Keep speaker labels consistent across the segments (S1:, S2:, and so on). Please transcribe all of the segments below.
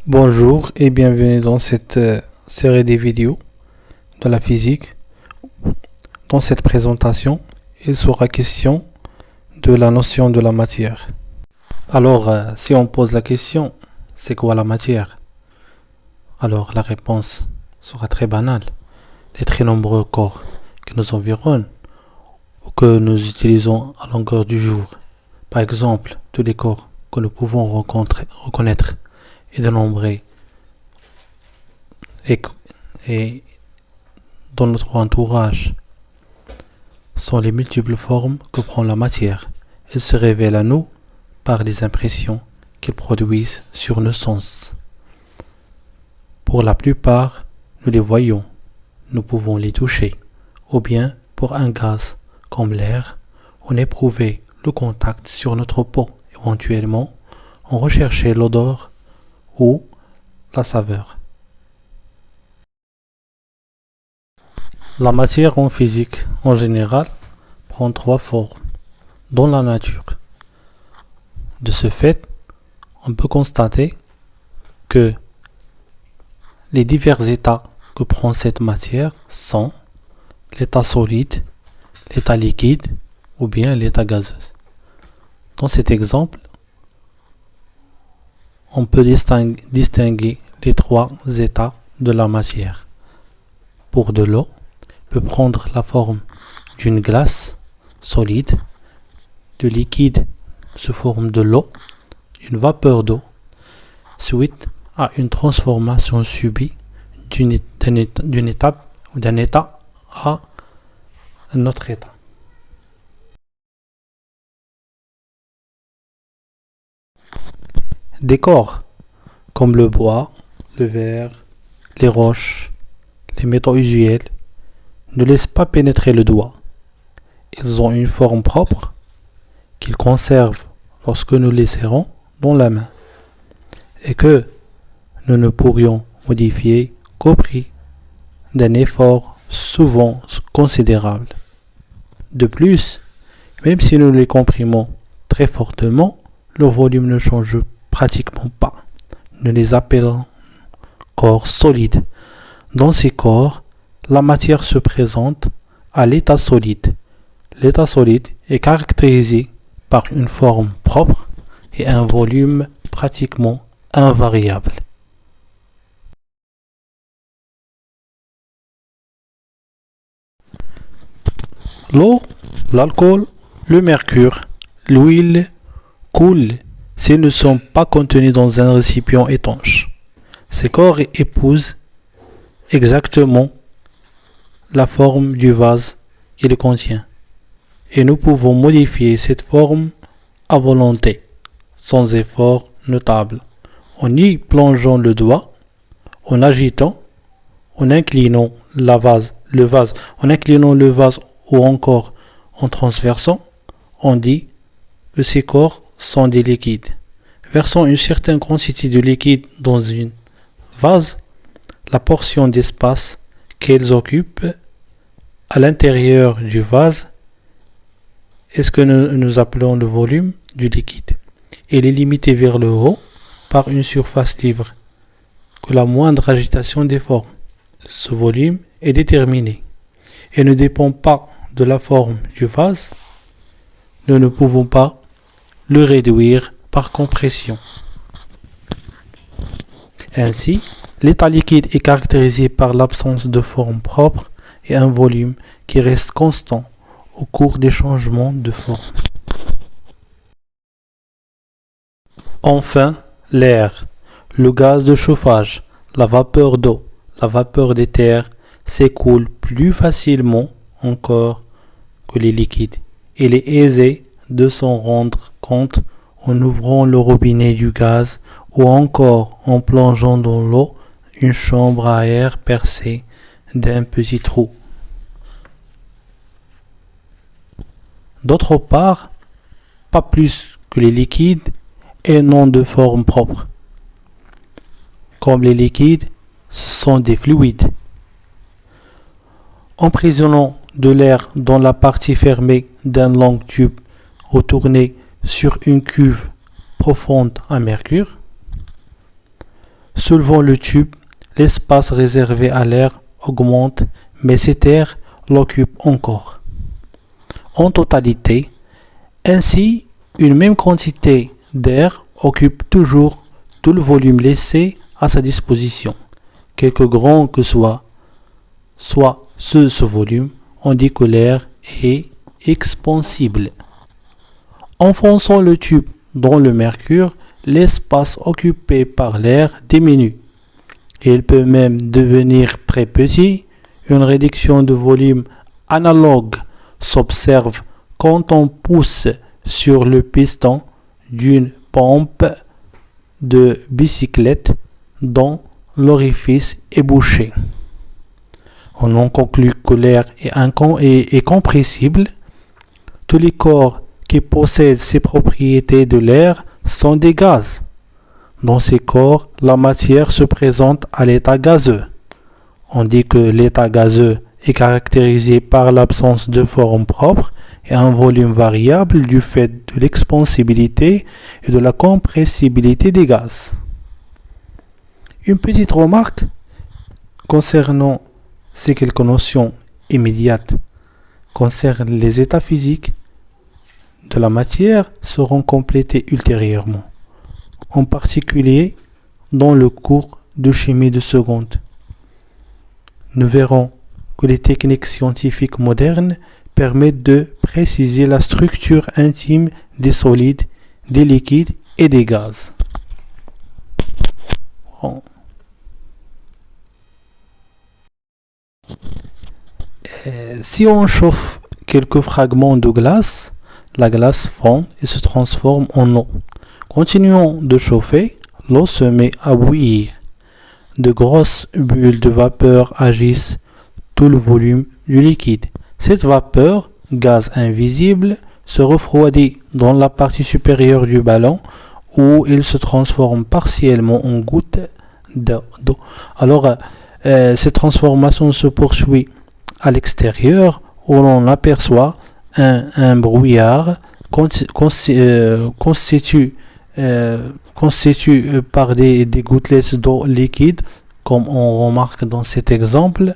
S1: Bonjour et bienvenue dans cette série des vidéos de la physique. Dans cette présentation, il sera question de la notion de la matière. Alors, si on pose la question, c'est quoi la matière? Alors, la réponse sera très banale. Les très nombreux corps qui nous environnent ou que nous utilisons à longueur du jour. Par exemple, tous les corps que nous pouvons reconnaître et dénombrer et dans notre entourage sont les multiples formes que prend la matière. Elle se révèle à nous par les impressions qu'elle produisent sur nos sens. Pour la plupart, nous les voyons, nous pouvons les toucher, ou bien pour un gaz comme l'air, on éprouvait le contact sur notre peau. Éventuellement, on recherchait l'odeur ou la saveur. La matière en physique, en général, prend trois formes dans la nature. De ce fait, on peut constater que les divers états que prend cette matière sont l'état solide, l'état liquide ou bien l'état gazeux. Dans cet exemple, on peut distinguer les trois états de la matière. Pour de l'eau, peut prendre la forme d'une glace solide, de liquide sous forme de l'eau, une vapeur d'eau, suite à une transformation subie d'un état à un autre état. Des corps comme le bois, le verre, les roches, les métaux usuels ne laissent pas pénétrer le doigt. Ils ont une forme propre qu'ils conservent lorsque nous les serrons dans la main et que nous ne pourrions modifier qu'au prix d'un effort souvent considérable. De plus, même si nous les comprimons très fortement, leur volume ne change pratiquement pas. Nous les appelons corps solides. Dans ces corps, la matière se présente à l'état solide. L'état solide est caractérisé par une forme propre et un volume pratiquement invariable. L'eau, l'alcool, le mercure, l'huile coulent s'ils ne sont pas contenus dans un récipient étanche. Ces corps épousent exactement la forme du vase qui le contient. Et nous pouvons modifier cette forme à volonté, sans effort notable, en y plongeant le doigt, en agitant, en inclinant le vase ou encore en transversant. On dit que ces corps sont des liquides. Versant une certaine quantité de liquide dans une vase, la portion d'espace qu'elles occupent à l'intérieur du vase est ce que nous appelons le volume du liquide. Il est limité vers le haut par une surface libre que la moindre agitation déforme. Ce volume est déterminé et ne dépend pas de la forme du vase. Nous ne pouvons pas le réduire par compression. Ainsi, l'état liquide est caractérisé par l'absence de forme propre et un volume qui reste constant au cours des changements de forme. Enfin, l'air, le gaz de chauffage, la vapeur d'eau, la vapeur d'éther s'écoulent plus facilement encore que les liquides. Il est aisé de s'en rendre compte en ouvrant le robinet du gaz ou encore en plongeant dans l'eau une chambre à air percée d'un petit trou. D'autre part, pas plus que les liquides et non de forme propre. Comme les liquides, ce sont des fluides. Emprisonnant de l'air dans la partie fermée d'un long tube ou tourné sur une cuve profonde à mercure, soulevant le tube, l'espace réservé à l'air augmente, mais cet air l'occupe encore. En totalité, ainsi, une même quantité d'air occupe toujours tout le volume laissé à sa disposition. Quelque grand que soit ce volume, on dit que l'air est expansible. Enfonçant le tube dans le mercure, l'espace occupé par l'air diminue. Il peut même devenir très petit. Une réduction de volume analogue s'observe quand on pousse sur le piston d'une pompe de bicyclette dont l'orifice est bouché. On en conclut que l'air est compressible. Tous les corps qui possèdent ces propriétés de l'air sont des gaz. Dans ces corps, la matière se présente à l'état gazeux. On dit que l'état gazeux est caractérisé par l'absence de forme propre et un volume variable du fait de l'expansibilité et de la compressibilité des gaz. Une petite remarque concernant ces quelques notions immédiates concernant les états physiques de la matière seront complétées ultérieurement, en particulier dans le cours de chimie de seconde. Nous verrons que les techniques scientifiques modernes permettent de préciser la structure intime des solides, des liquides et des gaz. Si on chauffe quelques fragments de glace, la glace fond et se transforme en eau. Continuons de chauffer, l'eau se met à bouillir. De grosses bulles de vapeur agissent tout le volume du liquide. Cette vapeur, gaz invisible, se refroidit dans la partie supérieure du ballon où il se transforme partiellement en gouttes d'eau. Alors, cette transformation se poursuit à l'extérieur où l'on aperçoit un brouillard constitué par des gouttelettes d'eau liquide, comme on remarque dans cet exemple.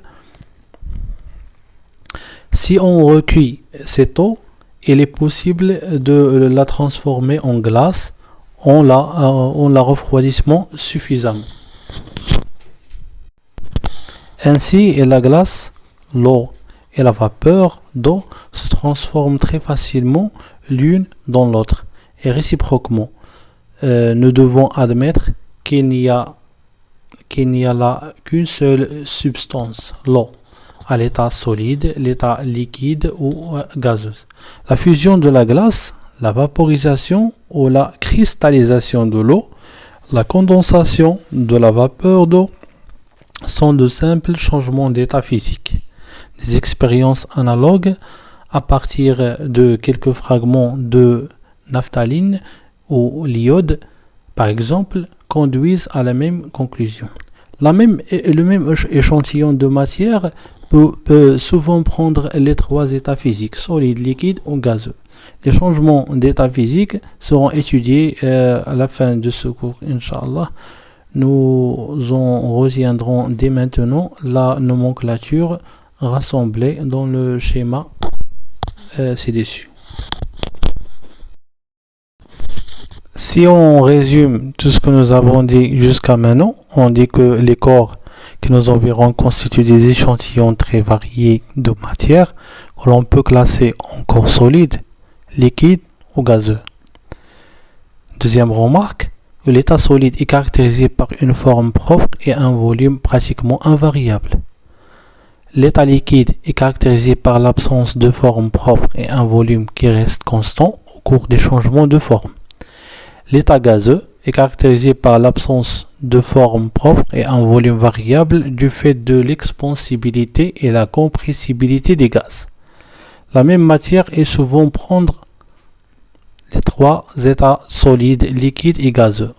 S1: Si on recueille cette eau, il est possible de la transformer en glace en la refroidissement suffisamment. Ainsi, la glace, l'eau et la vapeur d'eau se transforment très facilement l'une dans l'autre et réciproquement. Nous devons admettre qu'il n'y a là qu'une seule substance, l'eau, à l'état solide, l'état liquide ou gazeuse. La fusion de la glace, la vaporisation ou la cristallisation de l'eau, la condensation de la vapeur d'eau sont de simples changements d'état physique. Des expériences analogues à partir de quelques fragments de naphtaline ou l'iode, par exemple, conduisent à la même conclusion. Le même échantillon de matière peut souvent prendre les trois états physiques, solide, liquide ou gazeux. Les changements d'état physique seront étudiés à la fin de ce cours, Inch'Allah. Nous en retiendrons dès maintenant la nomenclature rassemblée dans le schéma ci-dessus. Si on résume tout ce que nous avons dit jusqu'à maintenant, on dit que les corps qui nous environnent constituent des échantillons très variés de matière que l'on peut classer en corps solides, liquides ou gazeux. Deuxième remarque, l'état solide est caractérisé par une forme propre et un volume pratiquement invariable. L'état liquide est caractérisé par l'absence de forme propre et un volume qui reste constant au cours des changements de forme. L'état gazeux est caractérisé par l'absence de forme propre et un volume variable du fait de l'expansibilité et la compressibilité des gaz. La même matière est souvent prendre les trois états solides, liquides et gazeux.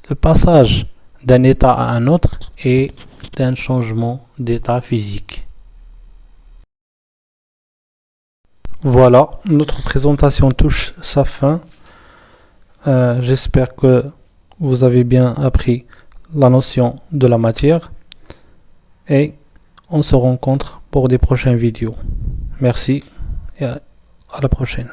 S1: Le passage d'un état à un autre est un changement d'état physique. Voilà, notre présentation touche sa fin. J'espère que vous avez bien appris la notion de la matière et on se rencontre pour des prochaines vidéos. Merci et à la prochaine.